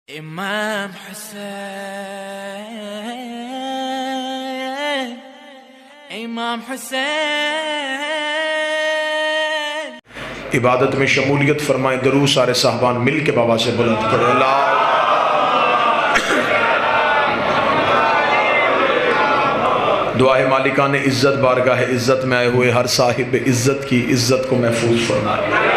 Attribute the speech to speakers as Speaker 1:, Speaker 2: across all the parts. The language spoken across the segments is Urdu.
Speaker 1: امام حسین امام حسین
Speaker 2: عبادت میں شمولیت فرمائیں، درود سارے صاحبان مل کے بابا سے بلند کرو اللہ۔ دعا ہے مالکان عزت بارگاہ عزت میں آئے ہوئے ہر صاحب عزت کی عزت کو محفوظ فرمائے۔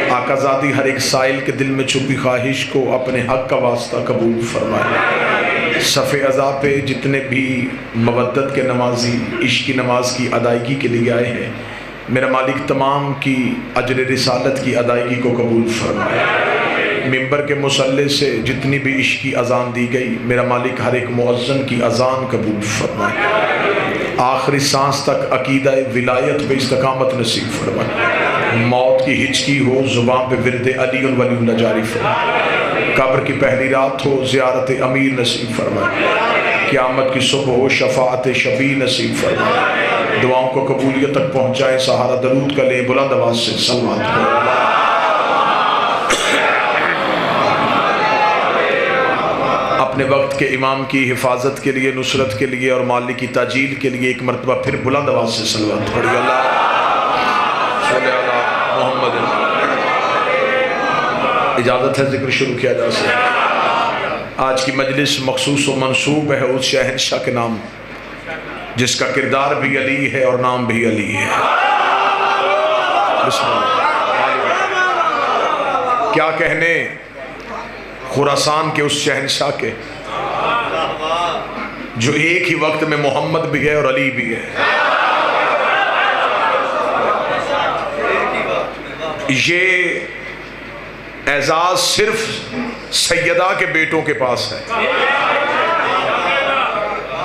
Speaker 2: آقا زادی ہر ایک سائل کے دل میں چھپی خواہش کو اپنے حق کا واسطہ قبول فرمائے۔ صف عزا پہ جتنے بھی مودت کے نمازی عشق کی نماز کی ادائیگی کے لیے آئے ہیں، میرا مالک تمام کی اجر رسالت کی ادائیگی کو قبول فرمائے۔ ممبر کے مصلی سے جتنی بھی عشق کی اذان دی گئی، میرا مالک ہر ایک مؤذن کی اذان قبول فرمائے۔ آخری سانس تک عقیدہ ولایت پہ استقامت نصیب فرمائے۔ موت کی ہچکی ہو زبان پہ ورد علی ولی اللہ جاری فرمائے۔ قبر کی پہلی رات ہو زیارت امیر نصیب فرمائے۔ قیامت کی صبح ہو شفاعت شفیع نصیب فرمائے۔ دعاؤں کو قبولیت تک پہنچائے، سہارا درود کا لیں بلند آواز سے صلوات کرو۔ اپنے وقت کے امام کی حفاظت کے لیے، نصرت کے لیے اور مال کی تاجیل کے لیے ایک مرتبہ پھر بلند آواز سے صلوات پڑھی۔ اللہ صلی اللہ محمد۔ اجازت ہے ذکر شروع کیا جا سکتا۔ آج کی مجلس مخصوص و منسوب ہے اس شہنشاہ کے نام جس کا کردار بھی علی ہے اور نام بھی علی ہے۔ بسم اللہ۔ کیا کہنے خراسان کے اس شہنشاہ کے جو ایک ہی وقت میں محمد بھی ہے اور علی بھی ہے۔ یہ اعزاز صرف سیدہ کے بیٹوں کے پاس ہے،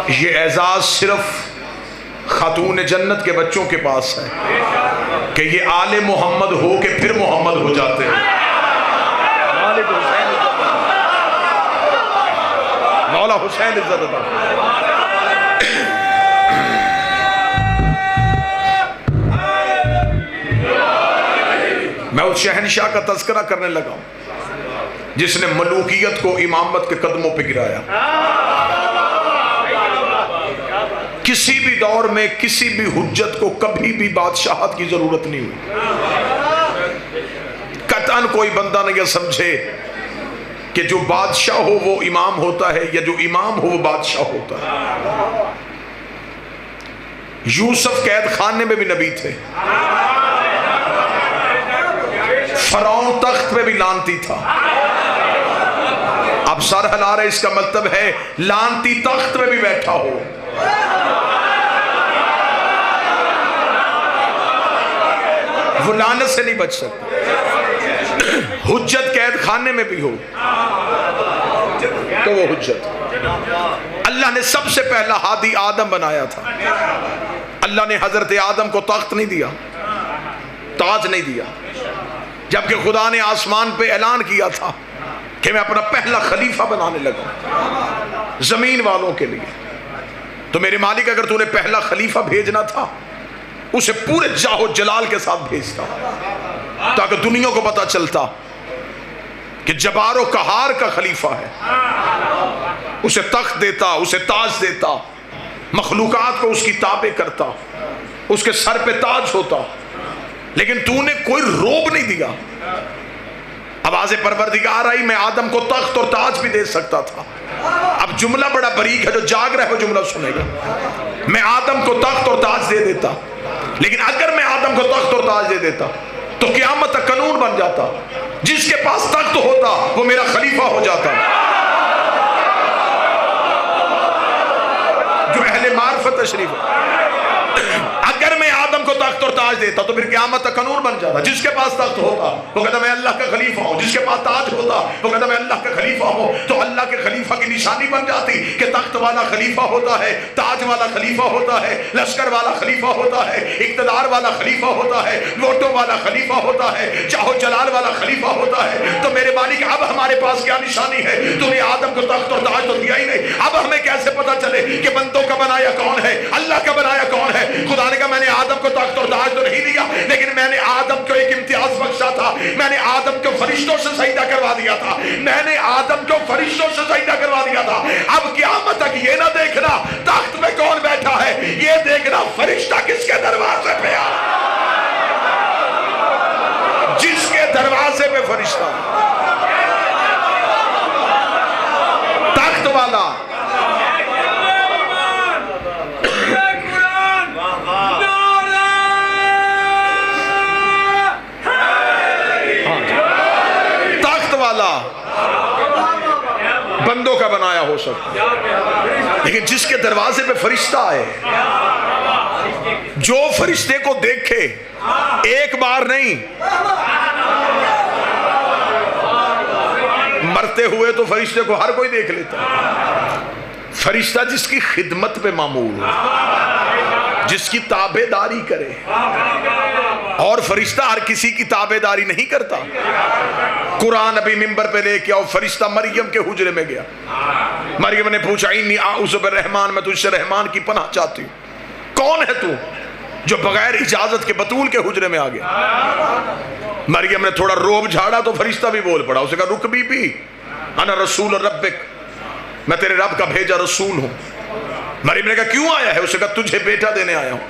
Speaker 2: یہ اعزاز صرف خاتون جنت کے بچوں کے پاس ہے کہ یہ آل محمد ہو کے پھر محمد ہو جاتے ہیں۔ مولا حسین عزت عطا۔ میں اس شہنشاہ کا تذکرہ کرنے لگا ہوں جس نے ملوکیت کو امامت کے قدموں پہ گرایا۔ کسی بھی دور میں کسی بھی حجت کو کبھی بھی بادشاہت کی ضرورت نہیں ہوئی۔ قطعاً کوئی بندہ نہ یہ سمجھے کہ جو بادشاہ ہو وہ امام ہوتا ہے یا جو امام ہو وہ بادشاہ ہوتا ہے۔ یوسف قید خانے میں بھی نبی تھے، فرعون تخت پہ بھی لانتی تھا۔ اب سر ہلا رہے، اس کا مطلب ہے لانتی تخت پہ بھی بیٹھا ہو، وہ لعنت سے نہیں بچ سکتا۔ حجت قید خانے میں بھی ہو تو وہ حجت۔ اللہ نے سب سے پہلا ہادی آدم بنایا تھا۔ اللہ نے حضرت آدم کو تخت نہیں دیا، تاج نہیں دیا، جبکہ خدا نے آسمان پہ اعلان کیا تھا کہ میں اپنا پہلا خلیفہ بنانے لگا زمین والوں کے لیے۔ تو میرے مالک اگر تو نے پہلا خلیفہ بھیجنا تھا اسے پورے جاہ و جلال کے ساتھ بھیجتا تاکہ دنیا کو پتا چلتا کہ جبار و قہار کا خلیفہ ہے۔ اسے تخت دیتا، اسے تاج دیتا، مخلوقات کو اس کی تابع کرتا، اس کے سر پہ تاج ہوتا، لیکن تو نے کوئی روب نہیں دیا۔ آواز پروردگار آئی، میں آدم کو تخت اور تاج بھی دے سکتا تھا۔ اب جملہ بڑا باریک ہے، جو جاگ رہا ہے وہ جملہ سنے گا۔ میں آدم کو تخت اور تاج دے دیتا، لیکن اگر میں آدم کو تخت اور تاج دے دیتا تو قیامت تک قانون بن جاتا، جس کے پاس تخت ہوتا وہ میرا خلیفہ ہو جاتا۔ جو اہل معرفت تشریف ہے، اگر میں آدم کو تخت اور تاج دیتا تو پھر قیامت تک قانون بن جاتا۔ جس کے پاس تخت ہوتا وہ کہتا میں اللہ کا خلیفہ ہوں، جس کے پاس تاج ہوتا وہ کہتا میں اللہ کا خلیفہ ہوں۔ تو اللہ کے خلیفہ کی نشانی بن جاتی کہ تخت والا خلیفہ ہوتا ہے، تاج والا خلیفہ ہوتا ہے، لشکر والا خلیفہ ہوتا ہے، اقتدار والا خلیفہ ہوتا ہے، ووٹوں والا خلیفہ ہوتا ہے، جاہ و جلال والا خلیفہ ہوتا ہے۔ تو میرے مالک اب ہمارے پاس کیا نشانی ہے؟ تو نے آدم کو تخت اور تاج تو دیا ہی نہیں، اب ہمیں کیسے پتا چلے کہ بندوں کا بنایا کون ہے، اللہ کا بنایا کون ہے؟ خدا نے کہا میں نے آدم کو تخت اور تاج تو نہیں دیا، لیکن میں نے آدم کو ایک امتیاز بخشا تھا، میں نے آدم کو فرشتوں سے سجدہ کروا دیا تھا، میں نے آدم کو فرشتوں سے سجدہ کروا دیا تھا۔ اب قیامت تک یہ نہ دیکھنا تخت پہ کون بیٹھا ہے، یہ دیکھنا فرشتہ کس کے دروازے پہ آ، جس کے دروازے پہ فرشتہ تخت والا۔ تخت والا بندوں کا بنایا ہو سکتا، لیکن جس کے دروازے پہ فرشتہ آئے، جو فرشتے کو دیکھے ایک بار نہیں، مرتے ہوئے تو فرشتے کو ہر کوئی دیکھ لیتا ہے، فرشتہ جس کی خدمت پہ معمول ہو، جس کی تابع داری کرے، اور فرشتہ ہر کسی کی تابع داری نہیں کرتا۔ قرآن ابھی ممبر پہ لے کے آؤ، فرشتہ مریم کے حجرے میں گیا، مریم نے پوچھا انی اعوذ بالرحمن، میں تجھ سے رحمان کی پناہ چاہتی ہوں، کون ہے تو جو بغیر اجازت کے بطول کے حجرے میں آ گیا؟ مریم نے تھوڑا روب جھاڑا تو فرشتہ بھی بول پڑا، اسے کہا رک بی بی، انا رسول ربک، میں تیرے رب کا بھیجا رسول ہوں۔ مریم نے کہا کیوں آیا ہے؟ اسے کہا تجھے بیٹا دینے آیا ہوں۔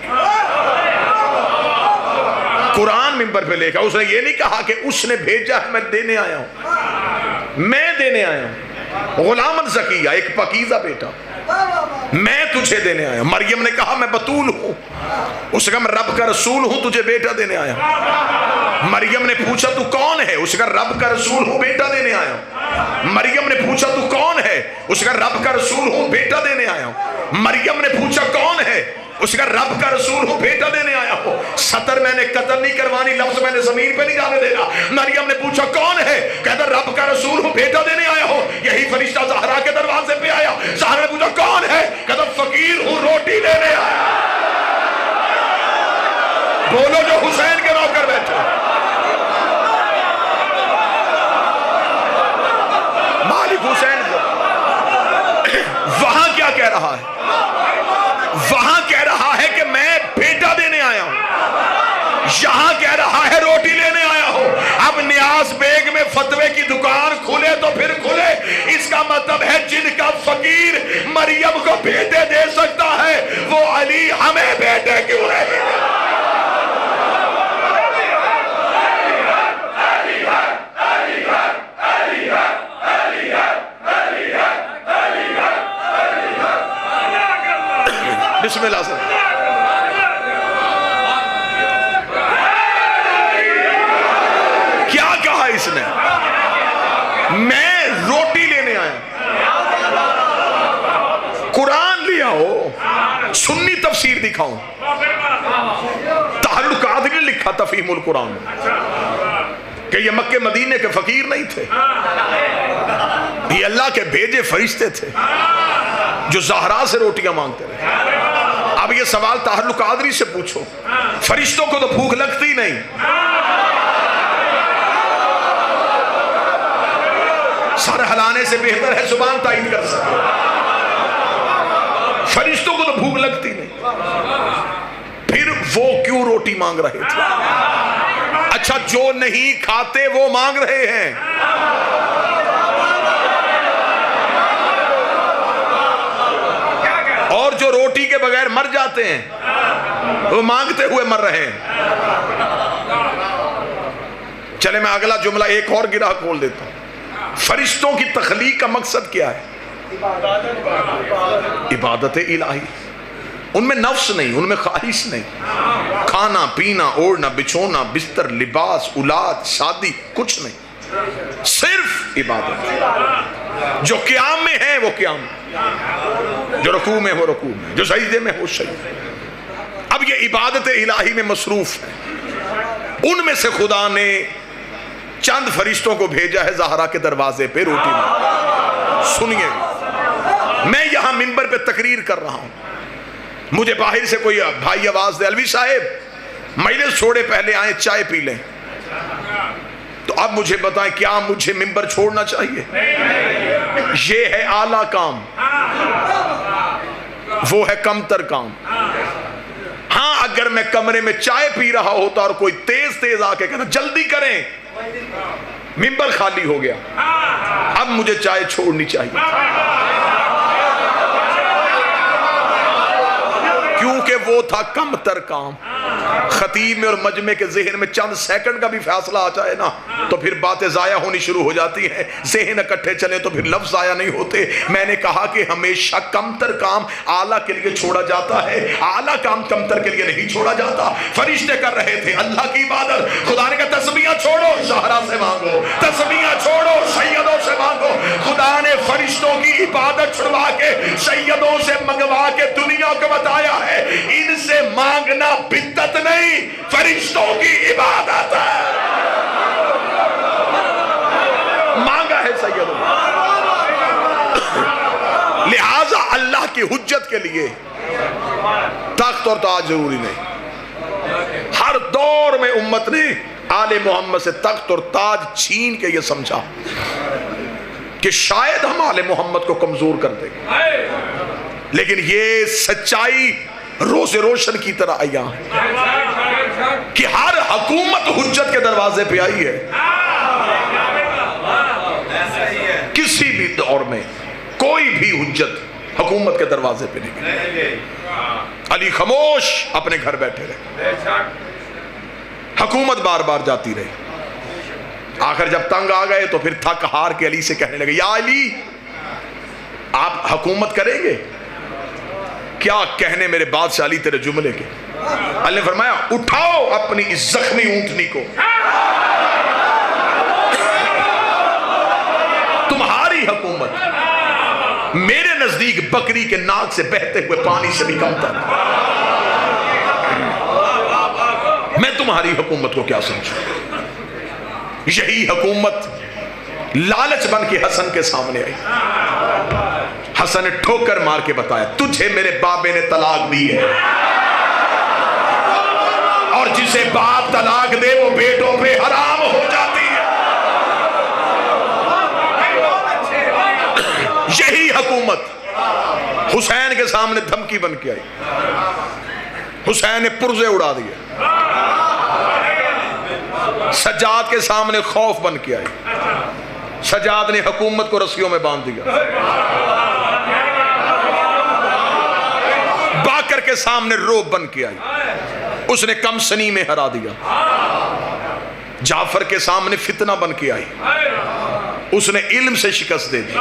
Speaker 2: قرآن ممبر پہ لے کے، اس نے یہ نہیں کہا کہ اس نے بھیجا ہے، میں دینے آیا ہوں، میں دینے آیا ہوں، غلامن زکیہ، ایک پاکیزہ بیٹا میں تجھے دینے آیا ہوں۔ مریم نے کہا میں بطول ہوں، اس نے کہا میں رب کا رسول ہوں، تجھے بیٹا دینے آیا ہوں۔ مریم نے پوچھا تو کون ہے؟ اس نے کہا رب کا رسول ہوں، بیٹا دینے آیا ہوں۔ مریم نے پوچھا تو کون ہے؟ اس نے کہا رب کا رسول ہوں، بیٹا دینے آیا ہوں۔ مریم نے پوچھا کون ہے؟ اس کا رب کا رسول ہوں، بیٹا دینے آیا ہوں۔ سطر میں نے قتل نہیں کروانی، لفظ میں نے زمین پہ نہیں جانے دینا۔ مریم نے پوچھا کون ہے؟ کہتا رب کا رسول ہوں، بیٹا دینے آیا ہوں۔ یہی فرشتہ زہرا کے دروازے پہ آیا، زہرا نے پوچھا کون ہے؟ کہتا فقیر ہوں، روٹی لینے آیا۔ بولو جو حسین کے نوکر بیٹھے، مالک حسین، وہاں کیا کہہ رہا ہے؟ وہاں کہہ رہا ہے کہ میں بیٹا دینے آیا ہوں، یہاں کہہ رہا ہے روٹی لینے آیا ہوں۔ اب نیاز بیگ میں فتوے کی دکان کھلے تو پھر کھلے، اس کا مطلب ہے جن کا فقیر مریم کو بیٹے دے سکتا ہے، وہ علی ہمیں بیٹے کیوں نہیں؟ بسم اللہ سے کیا کہا اس نے؟ میں روٹی لینے آیا، قرآن لیا ہو، سنی تفسیر دکھاؤں، طاہر القادری نے لکھا تفہیم القرآن کہ یہ مکہ مدینے کے فقیر نہیں تھے، یہ اللہ کے بھیجے فرشتے تھے جو زہرا سے روٹیاں مانگتے رہے۔ اب یہ سوال طاہر القادری سے پوچھو، فرشتوں کو تو بھوک لگتی نہیں، سر ہلانے سے بہتر ہے زبان تائید کر سکتے، فرشتوں کو تو بھوک لگتی نہیں، پھر وہ کیوں روٹی مانگ رہے تھے؟ اچھا جو نہیں کھاتے وہ مانگ رہے ہیں، اور جو روٹی کے بغیر مر جاتے ہیں وہ مانگتے ہوئے مر رہے ہیں۔ چلے میں اگلا جملہ ایک اور گرہ کھول دیتا ہوں۔ فرشتوں کی تخلیق کا مقصد کیا ہے؟ عبادت الہی، ان میں نفس نہیں، ان میں خواہش نہیں، کھانا پینا اوڑھنا بچھونا بستر لباس اولاد شادی کچھ نہیں، صرف عبادت۔ جو قیام میں ہے وہ قیام میں، جو رکوع میں وہ رکوع میں، جو سجدے میں وہ سجدے۔ اب یہ عبادت الہی میں مصروف ہے، ان میں سے خدا نے چند فرشتوں کو بھیجا ہے زہرا کے دروازے پہ روٹی میں۔ سنیے، میں یہاں منبر پہ تقریر کر رہا ہوں، مجھے باہر سے کوئی بھائی آواز دے الوی صاحب مجلس چھوڑے پہلے آئیں چائے پی لیں، تو اب مجھے بتائیں کیا مجھے منبر چھوڑنا چاہیے؟ یہ ہے اعلیٰ کام، وہ ہے کم تر کام۔ ہاں اگر میں کمرے میں چائے پی رہا ہوتا اور کوئی تیز تیز آ کے کہنا جلدی کریں، ممبر خالی ہو گیا، اب مجھے چائے چھوڑنی چاہیے، کیونکہ وہ تھا کم تر کام۔ خطیب میں اور مجمع کے ذہن میں چند سیکنڈ کا بھی فاصلہ آ جائے نا تو پھر باتیں ضائع ہونی شروع ہو جاتی ہیں، ذہن اکٹھے چلے تو پھر لفظ ضائع نہیں ہوتے۔ میں نے کہا کہ ہمیشہ کم تر کام اعلیٰ کے لیے چھوڑا جاتا ہے، اعلیٰ کام کم تر کے لیے نہیں چھوڑا جاتا۔ فرشتے کر رہے تھے اللہ کی عبادت، خدا نے کہا تسبیحاں چھوڑو زہرا سے مانگو، تسبیحاں چھوڑو سیدوں سے مانگو۔ خدا نے فرشتوں کی عبادت چھڑوا کے سیدوں سے منگوا کے دنیا کو بتایا ہے ان سے مانگنا بدعت نہیں، فرشتوں کی عبادت ہے۔ مانگا ہے سیدوں، لہذا اللہ کی حجت کے لیے تخت اور تاج ضروری نہیں۔ ہر دور میں امت نے آل محمد سے تخت اور تاج چھین کے یہ سمجھا کہ شاید ہم آل محمد کو کمزور کر دیں گے، لیکن یہ سچائی روز روشن کی طرح آیا ہے کہ ہر حکومت حجت کے دروازے پہ آئی ہے۔ کسی بھی دور میں کوئی بھی حجت حکومت کے دروازے پہ نہیں گئی۔ علی خاموش اپنے گھر بیٹھے رہے، حکومت بار بار جاتی رہی، آخر جب تنگ آ گئے تو پھر تھک ہار کے علی سے کہنے لگے یا علی آپ حکومت کریں گے؟ کیا کہنے میرے بادشاہ علی تیرے جملے کے۔ اللہ نے فرمایا اٹھاؤ اپنی اس زخمی اونٹنی کو، تمہاری حکومت میرے نزدیک بکری کے ناک سے بہتے ہوئے پانی سے بھی کم تر، میں تمہاری حکومت کو کیا سمجھوں۔ یہی حکومت لالچ بن کے حسن کے سامنے آئی۔ حسن نے ٹھوکر مار کے بتایا تجھے میرے بابے نے طلاق دی ہے، اور جسے باپ طلاق دے وہ بیٹوں پہ حرام ہو جاتی ہے۔ یہی حکومت حسین کے سامنے دھمکی بن کے آئی، حسین نے پرزے اڑا دیے، سجاد کے سامنے خوف بن کے آئی، سجاد نے حکومت کو رسیوں میں باندھ دیا، باکر کے سامنے روب بن کے آئی، اس نے کم سنی میں ہرا دیا، جعفر کے سامنے فتنہ بن کے آئی، اس نے علم سے شکست دے دی۔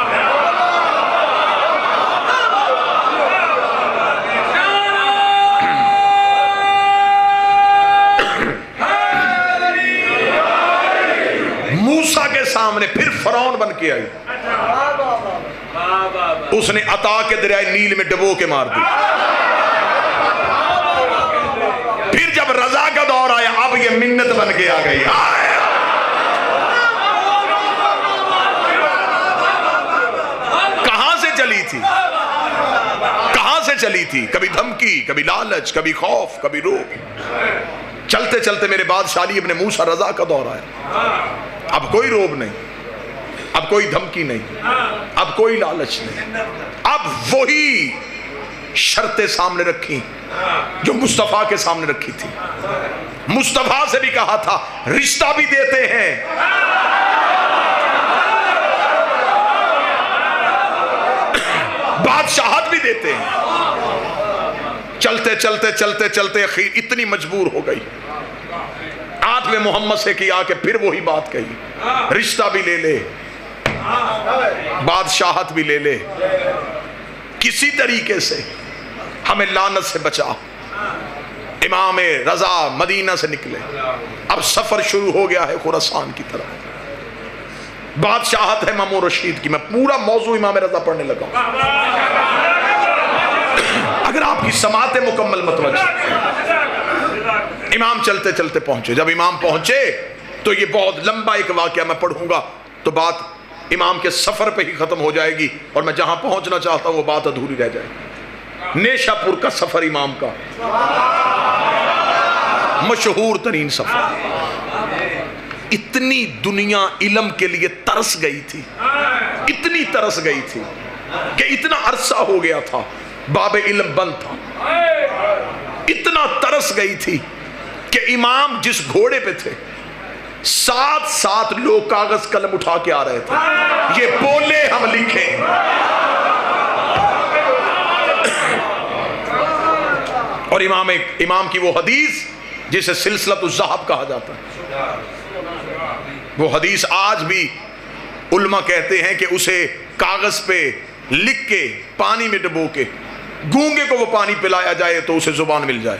Speaker 2: موسیٰ کے سامنے پھر فرعون بن کے آئی، اس نے عطا کے دریائے نیل میں ڈبو کے مار دی۔ پھر جب رضا کا دور آیا اب یہ منت بن کے آ گئی۔ کہاں سے چلی تھی، کہاں سے چلی تھی؟ کبھی دھمکی، کبھی لالچ، کبھی خوف، کبھی روب۔ چلتے چلتے میرے بعد علی ابن موسیٰ رضا کا دور آیا، اب کوئی روب نہیں، اب کوئی دھمکی نہیں، اب کوئی لالچ نہیں، اب وہی شرطیں سامنے رکھی جو مصطفیٰ کے سامنے رکھی تھی۔ مصطفیٰ سے بھی کہا تھا رشتہ بھی دیتے ہیں، بادشاہت بھی دیتے ہیں۔ چلتے چلتے چلتے چلتے اخیر اتنی مجبور ہو گئی، آٹھویں محمد سے کیا کہ پھر وہی بات کہی، رشتہ بھی لے لے، بادشاہت بھی لے لے، کسی طریقے سے ہمیں لعنت سے بچا۔ امام رضا مدینہ سے نکلے، اب سفر شروع ہو گیا ہے خراسان کی طرف، بادشاہت ہے مامون رشید کی۔ میں پورا موضوع امام رضا پڑھنے لگا ہوں، اگر آپ کی سماعت مکمل متوجہ۔ امام چلتے چلتے پہنچے، جب امام پہنچے تو یہ بہت لمبا ایک واقعہ میں پڑھوں گا تو بات امام کے سفر پہ ہی ختم ہو جائے گی، اور میں جہاں پہنچنا چاہتا ہوں وہ بات ادھوری رہ جائے گی۔ نیشہ پور کا سفر امام کا مشہور ترین سفر، اتنی دنیا علم کے لیے ترس گئی تھی، اتنی ترس گئی تھی کہ اتنا عرصہ ہو گیا تھا باب علم بند تھا، اتنا ترس گئی تھی کہ امام جس گھوڑے پہ تھے ساتھ ساتھ لوگ کاغذ قلم اٹھا کے آ رہے تھے، یہ بولے ہم لکھیں۔ اور امام کی وہ حدیث جسے سلسلۃ الذہب کہا جاتا ہے، وہ حدیث آج بھی علماء کہتے ہیں کہ اسے کاغذ پہ لکھ کے پانی میں ڈبو کے گونگے کو وہ پانی پلایا جائے تو اسے زبان مل جائے۔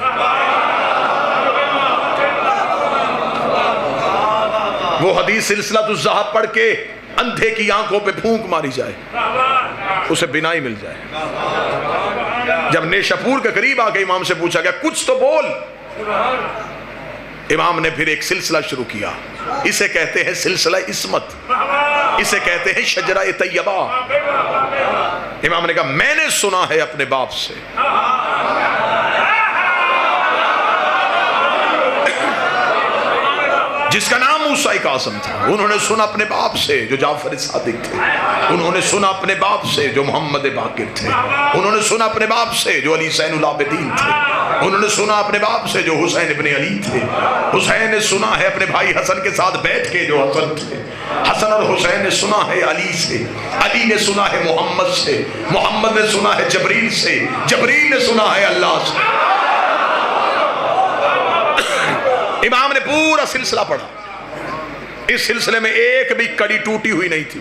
Speaker 2: وہ حدیث سلسلۃ الذہب پڑھ کے اندھے کی آنکھوں پہ پھونک ماری جائے اسے بینائی مل جائے۔ جب نیشاپور کے قریب آ کے امام سے پوچھا گیا کچھ تو بول، امام نے پھر ایک سلسلہ شروع کیا، اسے کہتے ہیں سلسلہ عصمت، اسے کہتے ہیں شجرہ طیبہ۔ امام نے کہا میں نے سنا ہے اپنے باپ سے، جس کا نام موسیٰ کاظم تھا، انہوں نے سنا اپنے باپ سے جو جعفر صادق تھے، انہوں نے سنا اپنے باپ سے جو محمد باقر تھے، انہوں نے سنا اپنے باپ سے جو علی زین العابدین تھے، انہوں نے سنا اپنے باپ سے جو حسین ابن علی تھے، حسین نے سنا ہے اپنے بھائی حسن کے ساتھ بیٹھ کے جو حسن تھے، حسن اور حسین نے سنا ہے علی سے، علی نے سنا ہے محمد سے، محمد نے سنا ہے جبریل سے، جبریل نے سنا ہے اللہ سے۔ امام نے پورا سلسلہ پڑھا، اس سلسلے میں ایک بھی کڑی ٹوٹی ہوئی نہیں تھی۔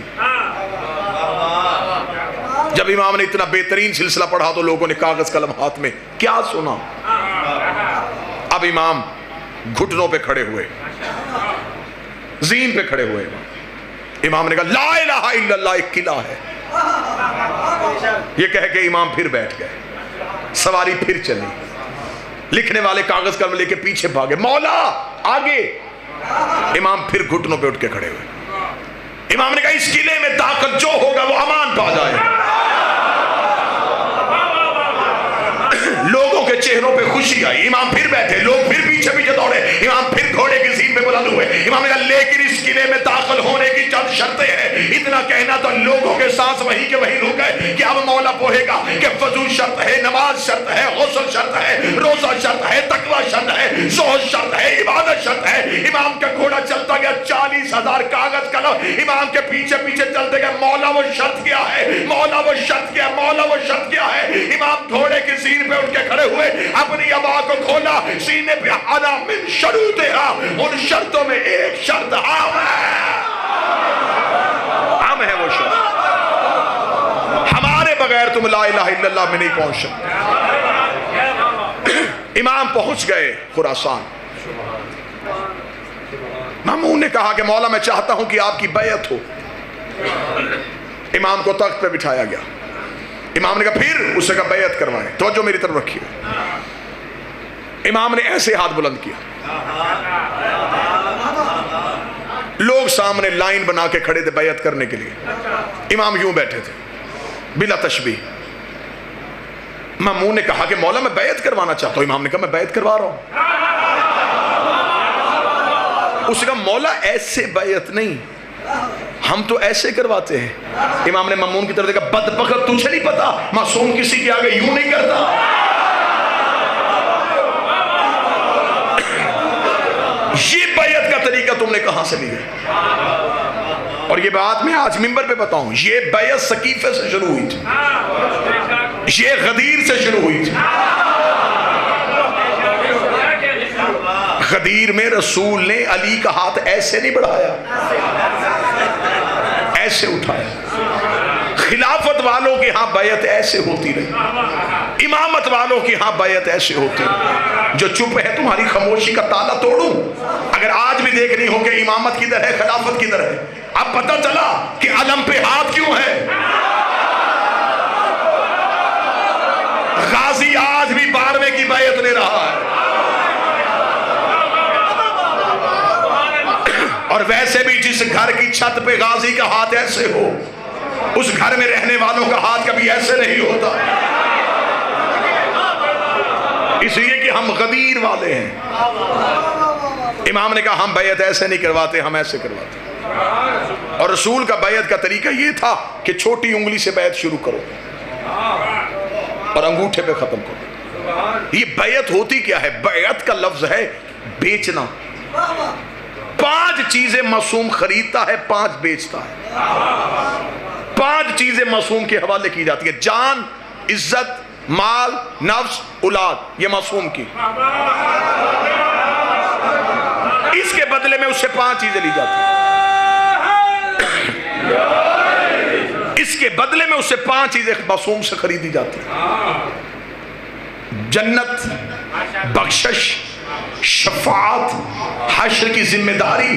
Speaker 2: جب امام نے اتنا بہترین سلسلہ پڑھا تو لوگوں نے کاغذ قلم ہاتھ میں کیا سنا؟ اب امام گھٹنوں پہ کھڑے ہوئے، زین پہ کھڑے ہوئے، امام نے کہا لا الہ الا اللہ ایک قلعہ ہے، یہ کہہ کے امام پھر بیٹھ گئے، سواری پھر چلی، لکھنے والے کاغذ قلم لے کے پیچھے بھاگے، مولا آگے۔ امام پھر گھٹنوں پہ اٹھ کے کھڑے ہوئے، امام نے کہا اس قلعے میں داخل جو ہوگا وہ امان پا جائے۔ لوگوں کے چہروں پہ خوشی آئی، امام پھر بیٹھے، لوگ پھر پیچھے پیچھے دوڑے، امام پھر گھوڑے کی زین پہ بلند ہوئے، امام نے کہا لیکن اس قلعے میں داخل ہونے کی چند شرطیں ہیں۔ اتنا کہنا تو لوگوں کے سانس وہیں کے وہیں رک گئے کہ اب مولا پوہے گا کہ وضو شرط ہے، نماز شرط ہے، غسل شرط ہے، روزہ شرط ہے، تقوی شرط ہے، زہد شرط ہے، عبادت شرط ہے۔ امام کا گھوڑا چلتا گیا، 40,000 کاغذ قلم امام کے پیچھے پیچھے چلتے گئے، مولا وہ شرط کیا ہے، مولا وہ شرط کیا ہے، مولا وہ شرط کیا ہے۔ امام گھوڑے کی زین پہ اٹھ کے کھڑے ہوئے، اپنی عبا کو کھولا، سینے پہ انا من شروطہا، ان شرطوں میں ایک شرط عام ہے، عام ہے وہ شرط، ہمارے بغیر تم لا الہ الا اللہ میں نہیں پہنچ سکتے۔ امام پہنچ گئے خراسان، مامون نے کہا کہ مولا میں چاہتا ہوں کہ آپ کی بیعت ہو۔ امام کو تخت پہ بٹھایا گیا، امام نے کہا پھر اسے کہا بیعت کروائیں، توجہ میری طرف رکھیے۔ امام نے ایسے ہاتھ بلند کیا، لوگ سامنے لائن بنا کے کھڑے تھے بیعت کرنے کے لیے، امام یوں بیٹھے تھے بلا تشبیہ۔ مامون نے کہا کہ مولا میں بیعت کروانا چاہتا ہوں، امام نے کہا میں بیعت کروا رہا ہوں۔ اس نے کہا مولا ایسے بیعت نہیں، ہم تو ایسے کرواتے ہیں۔ امام نے مامون کی طرف دیکھا، بدبخت تجھے نہیں پتا معصوم کسی کے آگے یوں نہیں کرتا۔ یہ بیعت کا طریقہ تم نے کہاں سے لیا؟ اور یہ بات میں آج منبر پہ بتاؤں، یہ بیعت سقیفے سے شروع ہوئی تھی، یہ غدیر سے شروع ہوئی تھی۔ غدیر میں رسول نے علی کا ہاتھ ایسے نہیں بڑھایا، ایسے اٹھایا۔ خلافت والوں کے ہاں بیعت ایسے ہوتی رہی، امامت والوں کے ہاں بیعت ایسے ہوتی رہی۔ جو چپ ہے تمہاری خاموشی کا تالا توڑوں؟ اگر آج بھی دیکھنی ہو کہ امامت کدھر ہے، خلافت کدھر ہے، اب پتہ چلا کہ علم پہ ہاتھ کیوں ہے۔ غازی آج بھی 12ویں کی بیعت لے رہا ہے، اور ویسے بھی جس گھر کی چھت پہ غازی کا ہاتھ ایسے ہو، اس گھر میں رہنے والوں کا ہاتھ کبھی ایسے نہیں ہوتا، اس لیے کہ ہم غدیر والے ہیں۔ امام نے کہا ہم بیعت ایسے نہیں کرواتے، ہم ایسے کرواتے۔ اور رسول کا بیعت کا طریقہ یہ تھا کہ چھوٹی انگلی سے بیعت شروع کرو اور انگوٹھے پہ ختم کرو۔ یہ بیعت ہوتی کیا ہے؟ بیعت کا لفظ ہے بیچنا. 5 چیزیں معصوم خریدتا ہے، 5 بیچتا ہے. 5 چیزیں معصوم کے حوالے کی جاتی ہے: جان، عزت، مال، نفس، اولاد. یہ معصوم کی. اس کے بدلے میں اس سے 5 چیزیں لی جاتی ہیں. اس کے بدلے میں اس سے 5 چیزیں معصوم سے خریدی جاتی ہیں: جنت، بخشش، شفاعت، حشر کی ذمہ داری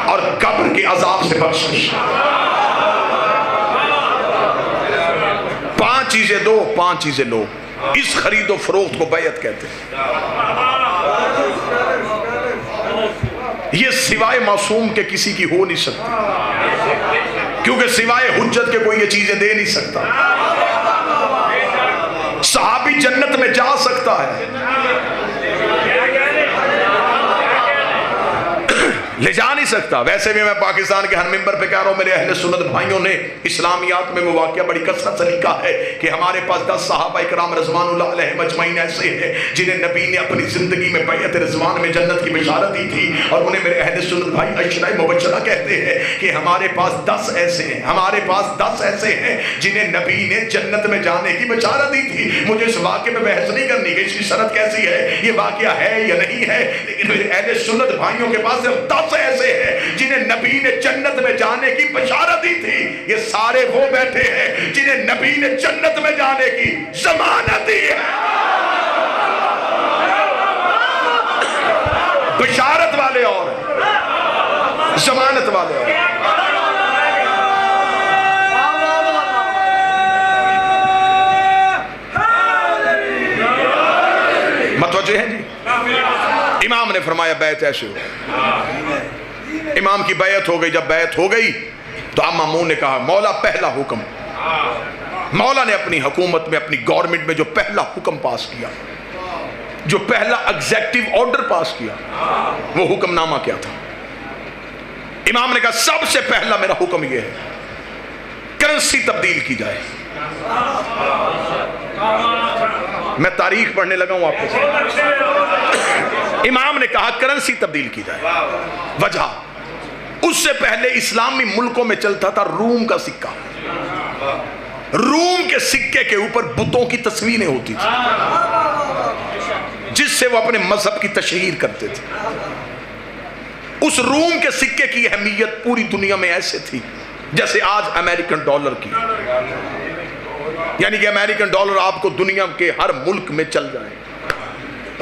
Speaker 2: اور قبر کے عذاب سے بخشش. 5 چیزیں دو، 5 چیزیں لو. اس خرید و فروخت کو بیعت کہتے ہیں. یہ سوائے معصوم کے کسی کی ہو نہیں سکتی، کیونکہ سوائے حجت کے کوئی یہ چیزیں دے نہیں سکتا. صحابی جنت میں جا سکتا ہے، لے جا نہیں سکتا. ویسے بھی میں پاکستان کے ہر ممبر پہ کہہ رہا ہوں، میرے اہل سنت بھائیوں نے اسلامیات میں وہ واقعہ بڑی کثرت سے لکھا ہے کہ ہمارے پاس 10 صحابہ اکرام رضوان اللہ علیہ مجمعین ایسے ہیں جنہیں نبی نے اپنی زندگی میں بیعت رضوان میں جنت کی بشارت دی تھی، اور انہیں میرے اہل سنت بھائی عشرہ مبشرہ کہتے ہیں کہ ہمارے پاس 10 ایسے ہیں، ہمارے پاس 10 ایسے ہیں جنہیں نبی نے جنت میں جانے کی بشارت دی تھی. مجھے اس واقعے میں بحث نہیں کرنی کہ اس کی شرط کیسی ہے، یہ واقعہ ہے یا نہیں ہے، لیکن میرے اہل سنت بھائیوں کے پاس صرف 10 ایسے ہیں جنہیں نبی نے جنت میں جانے کی بشارت دی تھی. یہ سارے وہ بیٹھے ہیں جنہیں نبی نے جنت میں جانے کی ضمانت دی ہے. بشارت والے اور ضمانت والے اور. متوجہ ہیں جی؟ امام نے فرمایا بیعت ایسے ہو. امام کی بیعت ہو گئی. جب بیعت ہو گئی تو اب مامون نے کہا مولا پہلا حکم. مولا نے اپنی حکومت میں، اپنی گورنمنٹ میں جو پہلا حکم پاس کیا، جو پہلا ایگزیکٹو آرڈر پاس کیا، وہ حکم نامہ کیا تھا؟ امام نے کہا سب سے پہلا میرا حکم یہ ہے کرنسی تبدیل کی جائے. میں تاریخ پڑھنے لگا ہوں آپ کو. امام نے کہا کرنسی تبدیل کی جائے. وجہ، اس سے پہلے اسلامی ملکوں میں چلتا تھا روم کا سکہ. روم کے سکے کے اوپر بتوں کی تصویریں ہوتی تھی جس سے وہ اپنے مذہب کی تشہیر کرتے تھے. اس روم کے سکے کی اہمیت پوری دنیا میں ایسے تھی جیسے آج امریکن ڈالر کی. یعنی کہ امریکن ڈالر آپ کو دنیا کے ہر ملک میں چل جائے.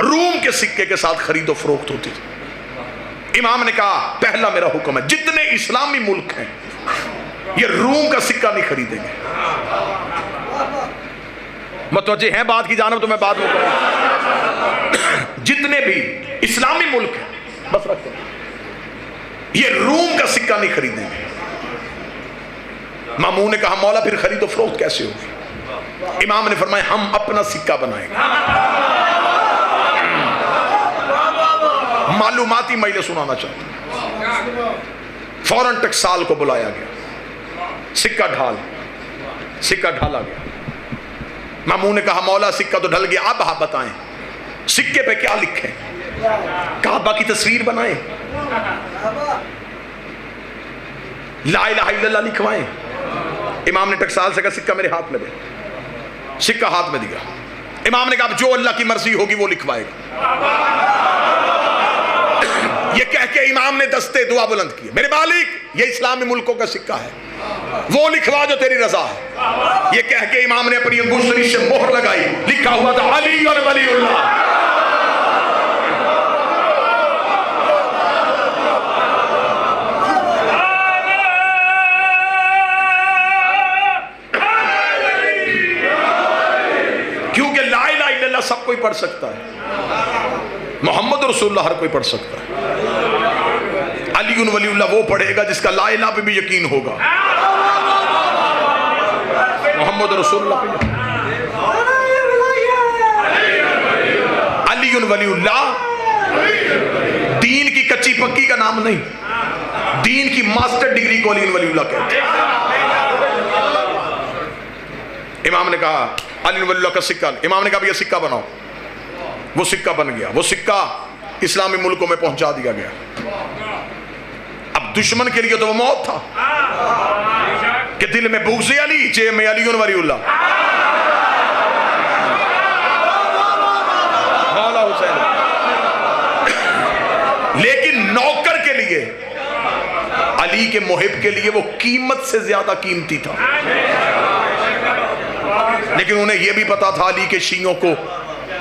Speaker 2: روم کے سکے کے ساتھ خرید و فروخت ہوتی تھی. امام نے کہا پہلا میرا حکم ہے جتنے اسلامی ملک ہیں یہ روم کا سکہ نہیں خریدیں گے. متوجہ ہیں بات کی جانب؟ تو میں بات میں کروں. جتنے بھی اسلامی ملک ہیں بس رکھتے ہیں یہ روم کا سکہ نہیں خریدیں گے. مامون نے کہا مولا پھر خرید و فروخت کیسے ہوگی؟ امام نے فرمایا ہم اپنا سکہ بنائیں گے. معلوماتی مجلس سنانا چاہتا ہوں. فوراً ٹکسال کو بلایا گیا. سکہ ڈھالا گیا. مامون نے کہا مولا سکہ تو ڈھل گیا، اب آپ بتائیں سکے پہ کیا لکھیں؟ کعبہ کی تصویر بنائیں، لا الہ الا اللہ لکھوائیں؟ امام نے ٹکسال سے کہا سکہ میرے ہاتھ میں دے. سکہ ہاتھ میں دیا. امام نے کہا جو اللہ کی مرضی ہوگی وہ لکھوائے گا. یہ کہہ کے امام نے دستے دعا بلند کیے، میرے مالک یہ اسلامی ملکوں کا سکہ ہے، وہ لکھوا جو تیری رضا ہے. یہ کہہ کے امام نے اپنی انگشتری سے مہر لگائی. لکھا ہوا تھا علی اور ولی اللہ. کیونکہ لا الہ الا اللہ سب کوئی پڑھ سکتا ہے، محمد رسول اللہ ہر کوئی پڑھ سکتا ہے. علی ولی اللہ وہ پڑھے گا جس کا لا الہ پہ بھی یقین ہوگا، محمد رسول اللہ پہ. علی ولی اللہ دین کی کچی پکی کا نام نہیں، دین کی ماسٹر ڈگری کو علی ولی اللہ کہتے ہیں. امام نے کہا علی ولی اللہ کا سکہ. امام نے کہا یہ سکہ بناؤ. وہ سکہ بن گیا، وہ سکہ اسلامی ملکوں میں پہنچا دیا گیا۔ اب دشمن کے لیے تو وہ موت تھا کہ دل میں بغض علی، جے میں علی ولی اللہ، مولا حسین، لیکن نوکر کے لیے، علی کے محب کے لیے وہ قیمت سے زیادہ قیمتی تھا۔ لیکن انہیں یہ بھی پتا تھا علی کے شیعوں کو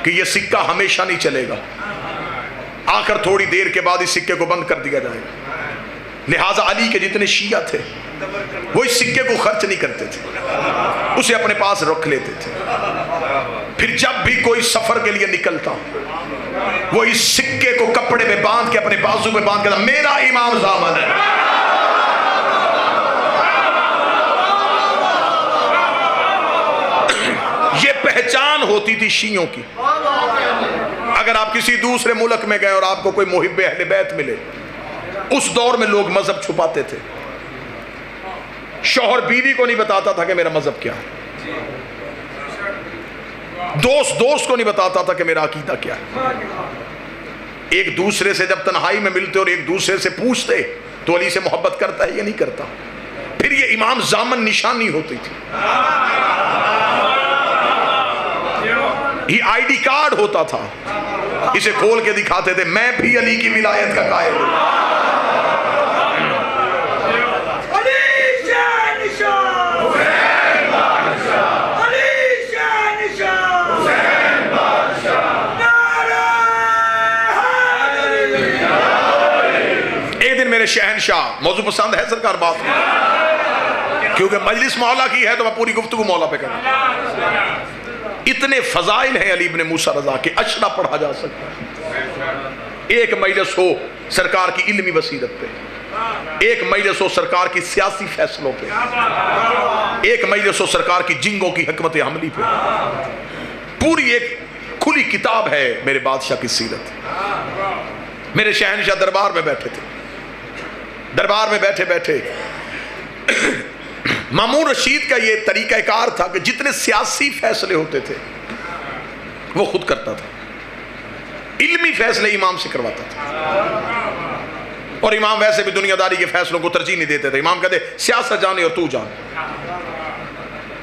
Speaker 2: کہ یہ سکہ ہمیشہ نہیں چلے گا، آخر تھوڑی دیر کے بعد اس سکے کو بند کر دیا جائے گا۔ لہٰذا علی کے جتنے شیعہ تھے وہ اس سکے کو خرچ نہیں کرتے تھے، اسے اپنے پاس رکھ لیتے تھے۔ پھر جب بھی کوئی سفر کے لیے نکلتا وہ اس سکے کو کپڑے میں باندھ کے اپنے بازو میں باندھ کے میرا امام زامن ہے۔ یہ پہچان ہوتی تھی شیعوں کی۔ اگر آپ کسی دوسرے ملک میں گئے اور آپ کو کوئی محب اہل بیت ملے، اس دور میں لوگ مذہب چھپاتے تھے، شوہر بیوی کو نہیں بتاتا تھا کہ میرا مذہب کیا ہے، دوست کو نہیں بتاتا تھا کہ میرا عقیدہ کیا ہے۔ ایک دوسرے سے جب تنہائی میں ملتے اور ایک دوسرے سے پوچھتے تو علی سے محبت کرتا ہے یا نہیں کرتا، پھر یہ امام زامن نشانی ہوتی تھی، یہ آئی ڈی کارڈ ہوتا تھا، اسے کھول کے دکھاتے تھے میں بھی علی کی ولایت کا قائل ہوں۔ ایک دن میرے شہنشاہ، موضوع پسند ہے سرکار بات میں، کیونکہ مجلس مولا کی ہے تو میں پوری گفتگو مولا پہ کروں۔ اتنے فضائل ہیں علی ابن موسیٰ رضا کے، اشرا پڑھا جا سکتا ہے۔ ایک مجلس ہو سرکار کی علمی بصیرت پہ، ایک مجلس ہو سرکار کی سیاسی فیصلوں پہ، ایک مجلس ہو سرکار کی جنگوں کی حکمت عملی پہ، پوری ایک کھلی کتاب ہے میرے بادشاہ کی سیرت۔ میرے شہنشاہ دربار میں بیٹھے تھے، دربار میں بیٹھے بیٹھے مامون رشید کا یہ طریقہ کار تھا کہ جتنے سیاسی فیصلے ہوتے تھے وہ خود کرتا تھا، علمی فیصلے امام سے کرواتا تھا، اور امام ویسے بھی دنیا داری کے فیصلوں کو ترجیح نہیں دیتے تھے۔ امام کہتے سیاست جانے اور تو جان،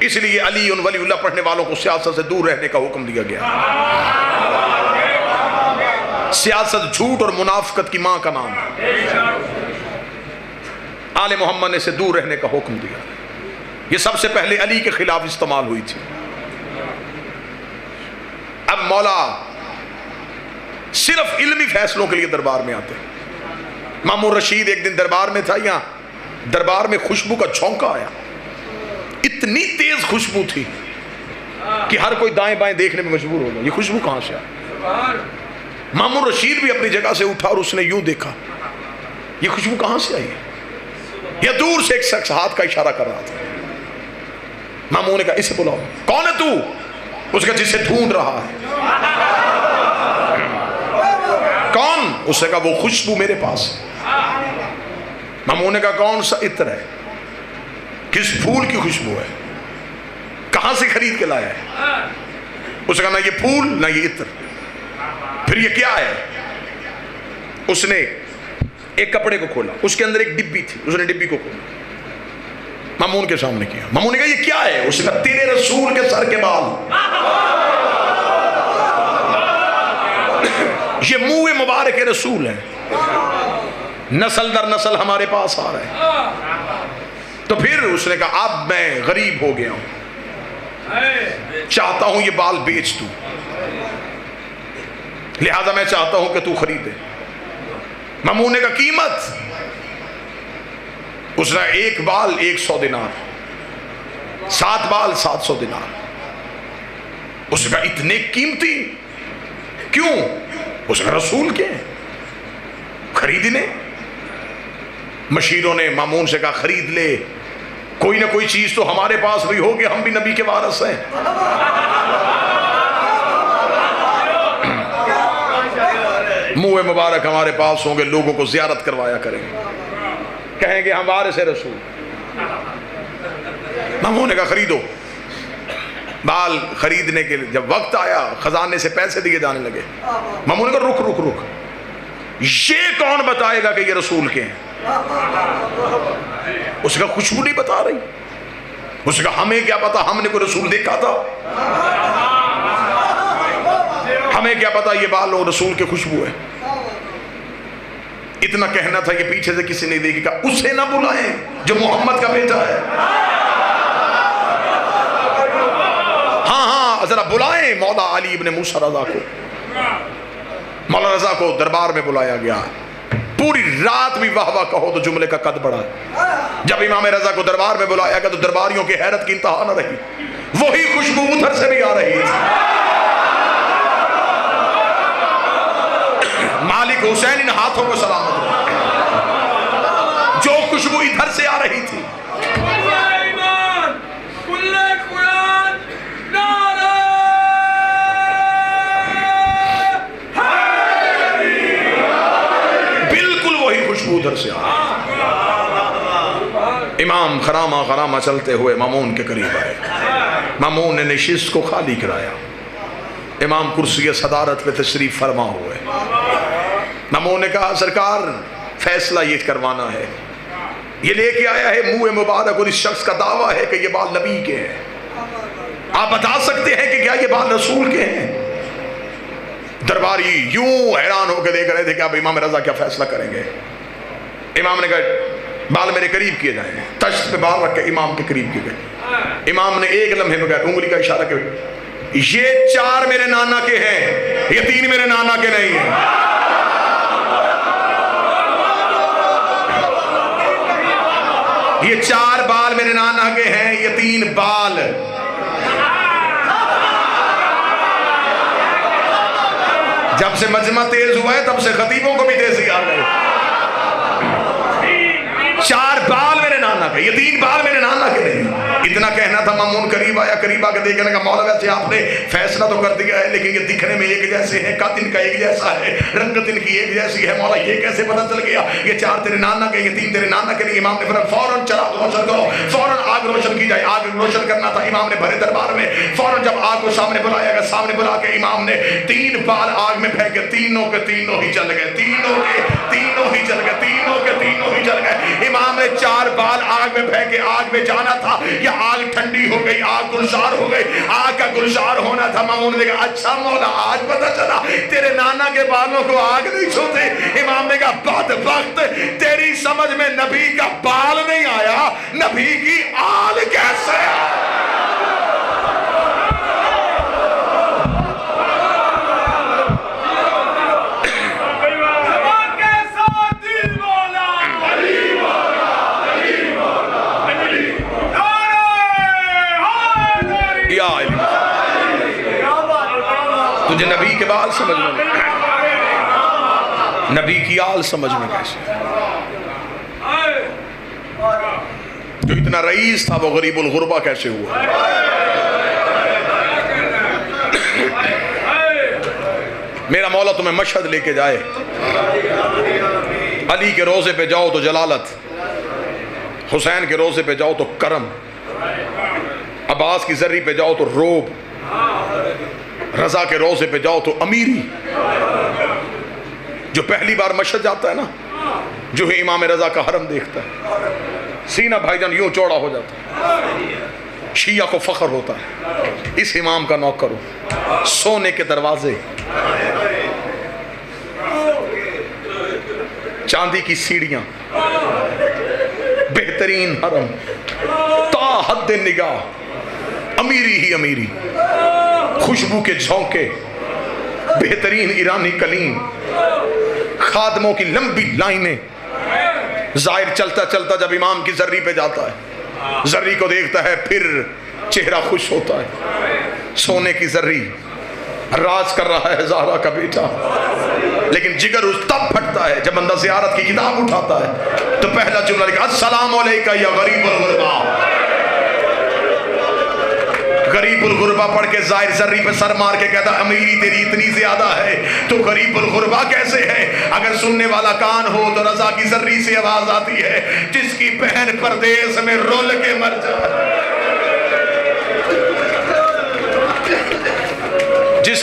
Speaker 2: اس لیے علی ان ولی اللہ پڑھنے والوں کو سیاست سے دور رہنے کا حکم دیا گیا۔ سیاست جھوٹ اور منافقت کی ماں کا نام ہے، آل محمد نے اسے دور رہنے کا حکم دیا۔ یہ سب سے پہلے علی کے خلاف استعمال ہوئی تھی۔ اب مولا صرف علمی فیصلوں کے لیے دربار میں آتے۔ مامون رشید ایک دن دربار میں تھا، یہاں دربار میں خوشبو کا جھونکا آیا، اتنی تیز خوشبو تھی کہ ہر کوئی دائیں بائیں دیکھنے میں مجبور ہو گیا، یہ خوشبو کہاں سے آئی؟ مامون رشید بھی اپنی جگہ سے اٹھا اور اس نے یوں دیکھا، یہ خوشبو کہاں سے آئی ہے؟ یا دور سے ایک شخص ہاتھ کا اشارہ کر رہا تھا۔ مامون نے کہا اسے بلاؤ۔ کون ہے تو؟ اس کا جسے ڈھونڈ رہا ہے۔ کون؟ اس نے کہا وہ خوشبو میرے پاس ہے۔ مامون نے کہا کون سا عطر ہے؟ کس پھول کی خوشبو ہے؟ کہاں سے خرید کے لایا ہے؟ اس نے کہا نہ یہ پھول نہ یہ عطر، پھر یہ کیا ہے؟ اس نے ایک کپڑے کو کھولا، اس کے اندر ایک ڈبی تھی، اس نے ڈبی کو کھولا، مامون کے سامنے کیا۔ مامون نے کہا یہ کیا ہے؟ اس نے کہا تیرے رسول کے سر کے بال، یہ منہ مبارک رسول ہے، نسل در نسل ہمارے پاس آ رہے ہیں۔ تو پھر اس نے کہا اب میں غریب ہو گیا ہوں، چاہتا ہوں یہ بال بیچ دوں، لہذا میں چاہتا ہوں کہ تو خریدے۔ مامون نے کہا قیمت؟ اس نے ایک بال 100 دینار، 7 بال 700 دینار۔ اس نے کہا اتنے قیمتی کیوں؟ اس نے کہا رسول کے خریدنے۔ مشیروں نے مامون سے کہا خرید لے، کوئی نہ کوئی چیز تو ہمارے پاس بھی ہوگی، ہم بھی نبی کے وارث ہیں۔ منہ مبارک ہمارے پاس ہوں گے، لوگوں کو زیارت کروایا کریں گے، کہیں گے ہم وارث رسول۔ مامون نے کہا خریدو۔ بال خریدنے کے لیے جب وقت آیا خزانے سے پیسے دیے جانے لگے، مامون نے کہا رک رک رک، یہ کون بتائے گا کہ یہ رسول کے ہیں؟ اس کا خوشبو نہیں بتا رہی، اس کا ہمیں کیا پتا، ہم نے کوئی رسول دیکھا تھا؟ ہمیں کیا پتا یہ بال اور رسول کے خوشبو ہے؟ اتنا کہنا تھا کہ پیچھے سے کسی نے دیکھا اسے نہ بلائیں جو محمد کا بیٹا ہے، ہاں ہاں ذرا بلائیں مولا علی ابن موسیٰ رضا کو۔ مولا رضا کو دربار میں بلایا گیا، پوری رات بھی واہ واہ کہو تو جملے کا قد بڑھا۔ جب امام رضا کو دربار میں بلایا گیا تو درباریوں کی حیرت کی انتہا نہ رہی، وہی خوشبو ادھر سے بھی آ رہی تھی۔ مالک حسین ان ہاتھوں کو سلامت ہو، جو خوشبو ادھر سے آ رہی تھی۔ بالکل وہی خوشبو ادھر سے آ رہی۔ امام خرامہ خرامہ چلتے ہوئے مامون کے قریب آئے، مامون نے نشست کو خالی کرایا، امام کرسی صدارت پہ تشریف فرما ہوئے۔ مامون نے کہا سرکار فیصلہ یہ کروانا ہے، یہ لے کے آیا ہے منہ مبارک اور اس شخص کا دعویٰ ہے کہ یہ بال نبی کے ہیں، آپ بتا سکتے ہیں کہ کیا یہ بال رسول کے ہیں؟ درباری یوں حیران ہو کے دیکھ رہے تھے کہ اب امام رضا کیا فیصلہ کریں گے۔ امام نے کہا بال میرے قریب کیے جائیں، تشت پہ بال رکھ کے امام کے قریب کیے گئے۔ امام نے ایک لمحے میں کہا انگلی کا اشارہ کیا، یہ 4 میرے نانا کے ہیں، یہ 3 میرے نانا کے نہیں ہیں۔ یہ 4 بال میرے نانا کے ہیں، یہ 3 بال۔ جب سے مجمع تیز ہوا ہے تب سے خطیبوں کو بھی تیزی آ گئی۔ 4 بال میرے نانا کے، یہ 3 بال میرے نانا کے نہیں۔ اتنا کہنا تھا مامون قریب آیا، قریب آ کے دیکھنے کا مولا ویسے آپ نے فیصلہ تو کر دیا ہے لیکن یہ دکھنے میں ایک جیسے ہیں، قد ان کا ایک جیسا ہے، رنگت ان کی ایک جیسی ہے، مولا یہ کیسے پتہ چل گیا یہ 4 تیرے نانا کے، یہ 3 تیرے نانا کے نہیں؟ امام نے فرمایا فوراً چراغ روشن کرو، فوراً آگ روشن کی جائے۔ آگ روشن کرنا تھا، امام نے بھرے دربار میں فوراً جب آگ کو سامنے بلایا گیا، سامنے بلا کے امام نے 3 بال آگ میں پھینکے، تینوں کے تینوں ہی جل گئے، تینوں کے تینوں ہی جل گئے، تینوں کے تینوں ہی جل گئے۔ امام نے 4 بال آگ میں پھینکے، آگ میں جانا تھا، یہ آگ ٹھنڈی ہو گئی، آگ گلزار ہو گئی، آگ کا گلزار ہونا تھا۔ مامون نے کہا اچھا مولا آج پتہ چلا تیرے نانا کے بالوں کو آگ نہیں چھوتے۔ امام نے کہا بدبخت، تیری سمجھ میں نبی کا بال نہیں آیا، نبی کی آل کیسے آیا؟ تجھے نبی کے بال سمجھ میں نہیں، نبی کی آل سمجھ میں کیسے؟ جو اتنا رئیس تھا وہ غریب الغربہ کیسے ہوا؟ میرا مولا تمہیں مشہد لے کے جائے، علی کے روزے پہ جاؤ تو جلالت، حسین کے روزے پہ جاؤ تو کرم، عباس کی ذری پہ جاؤ تو روب، رضا کے روزے پہ جاؤ تو امیری۔ جو پہلی بار مشہد جاتا ہے نا، جو ہے امام رضا کا حرم دیکھتا ہے، سینہ بھائی جان یوں چوڑا ہو جاتا ہے، شیعہ کو فخر ہوتا ہے اس امام کا نوکر ہو۔ سونے کے دروازے، چاندی کی سیڑھیاں، بہترین حرم، تا حد نگاہ، امیری ہی امیری، خوشبو کے جھونکے، بہترین ایرانی کلیم، خادموں کی لمبی لائنیں۔ ظاہر چلتا چلتا جب امام کی ذری پہ جاتا ہے، ذری کو دیکھتا ہے پھر چہرہ خوش ہوتا ہے۔ سونے کی ذری راز کر رہا ہے زہرا کا بیٹا، لیکن جگر اس تب پھٹتا ہے جب بندہ زیارت کی کتاب اٹھاتا ہے تو پہلا جملہ لکھا السلام علیکہ یا غریب الغربا۔ غریب الغربہ پڑھ کے ظاہر ذری پہ سر مار کے کہتا امیری تیری اتنی زیادہ ہے تو غریب الغربہ کیسے ہے؟ اگر سننے والا کان ہو تو رضا کی ذری سے آواز آتی ہے جس کی بہن پردیس میں رول کے مر جائے۔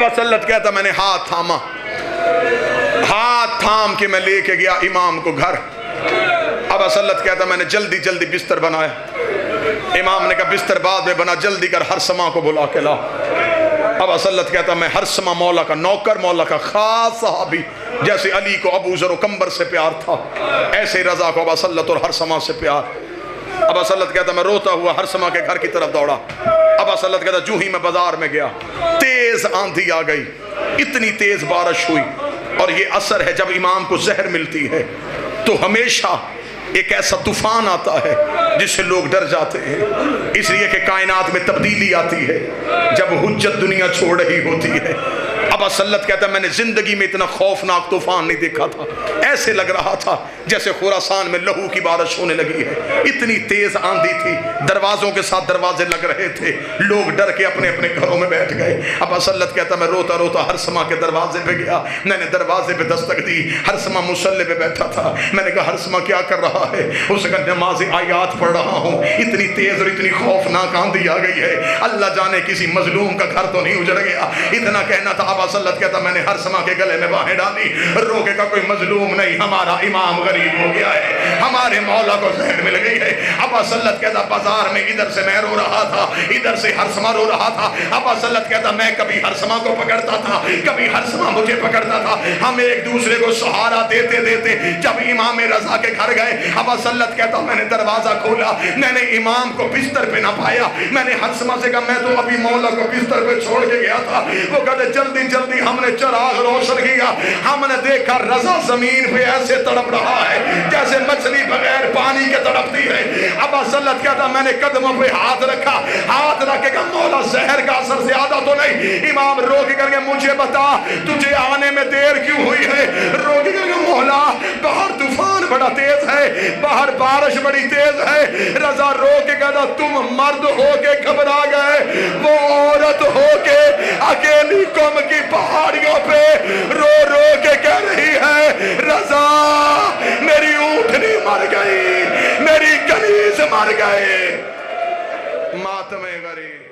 Speaker 2: اب اسلط کہتا میں نے ہاتھ تھاما، ہاتھ تھام کے میں لے کے گیا امام کو گھر۔ اب اسلط کہتا میں نے جلدی جلدی بستر بنایا۔ امام نے کہا بستر بعد میں بنا، جلدی کر ہرسمہ کو بلا کے لا۔ اب اسلط کہتا میں ہرسمہ مولا کا نوکر، مولا کا خاص صحابی، جیسے علی کو ابو ذر و کمبر سے پیار تھا ایسے رضا کو اب اسلط اور ہرسمہ سے پیار۔ اب اسلط کہتا میں روتا ہوا ہرسمہ کے گھر کی طرف دوڑا۔ اب اسلط کہتا جو ہی میں بازار میں گیا تیز آندھی آ گئی، اتنی تیز بارش ہوئی، اور یہ اثر ہے جب امام کو زہر ملتی ہے تو ہمیشہ ایک ایسا طوفان آتا ہے جس سے لوگ ڈر جاتے ہیں، اس لیے کہ کائنات میں تبدیلی آتی ہے جب حجت دنیا چھوڑ رہی ہوتی ہے۔ اب اسلط کہتا ہے میں نے زندگی میں اتنا خوفناک طوفان نہیں دیکھا تھا، ایسے لگ رہا تھا جیسے خراسان میں لہو کی بارش ہونے لگی ہے، اتنی تیز آندھی تھی، دروازوں کے ساتھ دروازے لگ رہے تھے، لوگ ڈر کے اپنے اپنے گھروں میں بیٹھ گئے۔ اب اسلط کہتا میں روتا روتا ہرسمہ کے دروازے پہ گیا، میں نے دروازے پہ دستک دی، ہرسمہ مصلی پہ بیٹھا تھا۔ میں نے کہا ہرسمہ کیا کر رہا ہے؟ اس نے کہا نماز آیات پڑھ رہا ہوں، اتنی تیز اور اتنی خوفناک آندھی آ گئی ہے، اللہ جانے کسی مظلوم کا گھر تو نہیں اجڑ گیا، اتنا کہنا تھا۔ اب اسلط کہتا میں نے ہرسمہ کے گلے میں باہیں ڈالی، روکے کا کوئی مظلوم نہیں، ہمارا امام غریب ہو گیا ہے، ہمارے مولا کو زہر مل گئی ہے۔ اب اسلط کہتا بازار میں ادھر سے میں رو رہا تھا، ادھر سے ہرسمہ رو رہا تھا۔ اب اسلط کہتا میں کبھی ہرسمہ کو پکڑتا تھا، کبھی ہرسمہ مجھے پکڑتا تھا، ہم ایک دوسرے کو سہارا دیتے دیتے جب امام رضا کے گھر گئے، اب اسلط کہتا میں نے دروازہ کھولا، میں نے امام کو بستر پہ نہ پایا، میں نے ہرسمہ سے کہا میں تو ابھی مولا کو بستر پہ چھوڑ کے گیا تھا۔ وہ کہتے جلدی جلدی ہم نے چراغ روشن کیا، ہم نے دیکھا رضا زمین پہ ایسے تڑپ رہا ہے جیسے مچھلی بغیر پانی کے تڑپتی ہے۔ اب اسلط کہتا میں نے قدموں پہ ہاتھ رکھا، ہاتھ رکھ کے کہا مولا زہر کا اثر زیادہ تو نہیں؟ امام رو کے کر کے مجھے بتا تجھے آنے میں دیر کیوں ہوئی ہے؟ رو کے کر کے مولا باہر طوفان بڑا تیز ہے، باہر بارش بڑی تیز ہے۔ رضا رو کے کہتا تم مرد ہو کے گھبرا گئے، وہ عورت ہو کے اکیلی قوم کی پہاڑیوں پہ رو رو کے کہہ رہی ہے رضا میری اونٹنی مر گئی، میری کنیز مر گئے، ماتم غریب۔